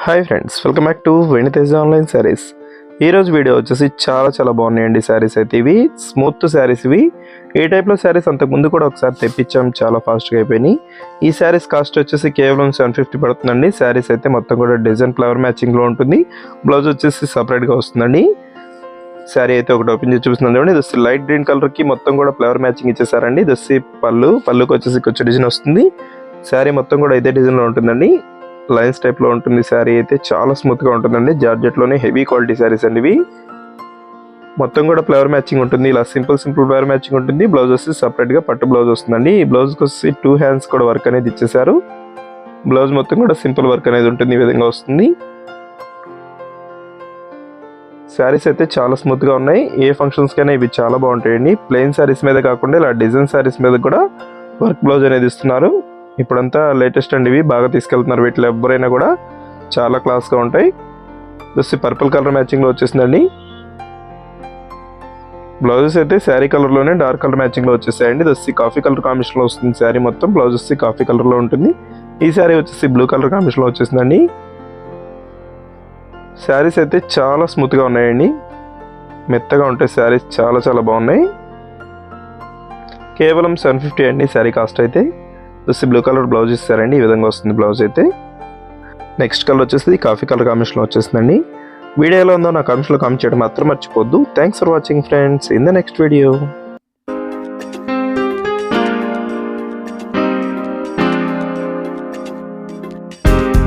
Hi friends, welcome back to వెను Teja online saris. ఈరోజు video వచ్చేసి చాలా బాగున్నాయండి సారీస్ అయితే. ఇవి స్మూత్ సారీస్. ఇవి ఏ టైప్లో సారీస్ అంతకుముందు కూడా ఒకసారి తెప్పించాం, చాలా ఫాస్ట్గా అయిపోయినాయి. ఈ సారీస్ కాస్ట్ వచ్చేసి కేవలం 750 పడుతుందండి. సారీస్ అయితే మొత్తం కూడా డిజైన్ ఫ్లవర్ మ్యాచింగ్లో ఉంటుంది. బ్లౌజ్ వచ్చేసి సపరేట్గా వస్తుందండి. శారీ అయితే ఒకటి ఓపెన్ చేసి చూపిస్తుంది చూడండి. ఇది లైట్ గ్రీన్ కలర్కి మొత్తం కూడా ఫ్లవర్ మ్యాచింగ్ ఇచ్చేసారండి. ఇది పళ్ళుకి వచ్చేసి కొంచెం డిజైన్ వస్తుంది. శారీ మొత్తం కూడా ఇదే డిజైన్లో ఉంటుందండి. లైన్స్ టైప్లో ఉంటుంది. శారీ అయితే చాలా స్మూత్గా ఉంటుందండి. జార్జెట్లోనే హెవీ క్వాలిటీ శారీస్ అండి ఇవి. మొత్తం కూడా ఫ్లవర్ మ్యాచింగ్ ఉంటుంది. ఇలా సింపుల్ ఫ్లవర్ మ్యాచింగ్ ఉంటుంది. బ్లౌజ్ వచ్చి సపరేట్గా పట్టు బ్లౌజ్ వస్తుందండి. ఈ బ్లౌజ్కి వచ్చి 2 హ్యాండ్స్ కూడా వర్క్ అనేది ఇచ్చేసారు. బ్లౌజ్ మొత్తం కూడా సింపుల్ వర్క్ అనేది ఉంటుంది. ఈ విధంగా వస్తుంది. శారీస్ అయితే చాలా స్మూత్గా ఉన్నాయి. ఏ ఫంక్షన్స్కైనా ఇవి చాలా బాగుంటాయండి. ప్లెయిన్ శారీస్ మీద కాకుండా ఇలా డిజైన్ శారీస్ మీద కూడా వర్క్ బ్లౌజ్ అనేది ఇస్తున్నారు. ఇప్పుడంతా లేటెస్ట్ అండి. ఇవి బాగా తీసుకెళ్తున్నారు. వీటిలో ఎవరైనా కూడా చాలా క్లాస్గా ఉంటాయి. జస్ట్ పర్పుల్ కలర్ మ్యాచింగ్లో వచ్చేసిందండి. బ్లౌజెస్ అయితే శారీ కలర్లోనే డార్క్ కలర్ మ్యాచింగ్లో వచ్చేసాయండి. జస్ట్ కాఫీ కలర్ కాంబినేషన్లో వస్తుంది శారీ మొత్తం. బ్లౌజ్ వచ్చి కాఫీ కలర్లో ఉంటుంది. ఈ శారీ వచ్చేసి బ్లూ కలర్ కాంబినేషన్లో వచ్చేసిందండి. శారీస్ అయితే చాలా స్మూత్గా ఉన్నాయండి. మెత్తగా ఉంటాయి శారీస్. చాలా బాగున్నాయి. కేవలం 750 అండి శారీ కాస్ట్ అయితే. చూసి బ్లూ కలర్ బ్లౌజ్ ఇస్తారండి. ఈ విధంగా వస్తుంది బ్లౌజ్ అయితే. నెక్స్ట్ కలర్ వచ్చేసి కాఫీ కలర్ కాంబినేషన్లో వచ్చేసిందండి. వీడియో ఎలా ఉందో నా కామెంట్స్లో కామెంట్ చేయడం మాత్రం మర్చిపోద్దు. Thanks for watching friends. In the next video.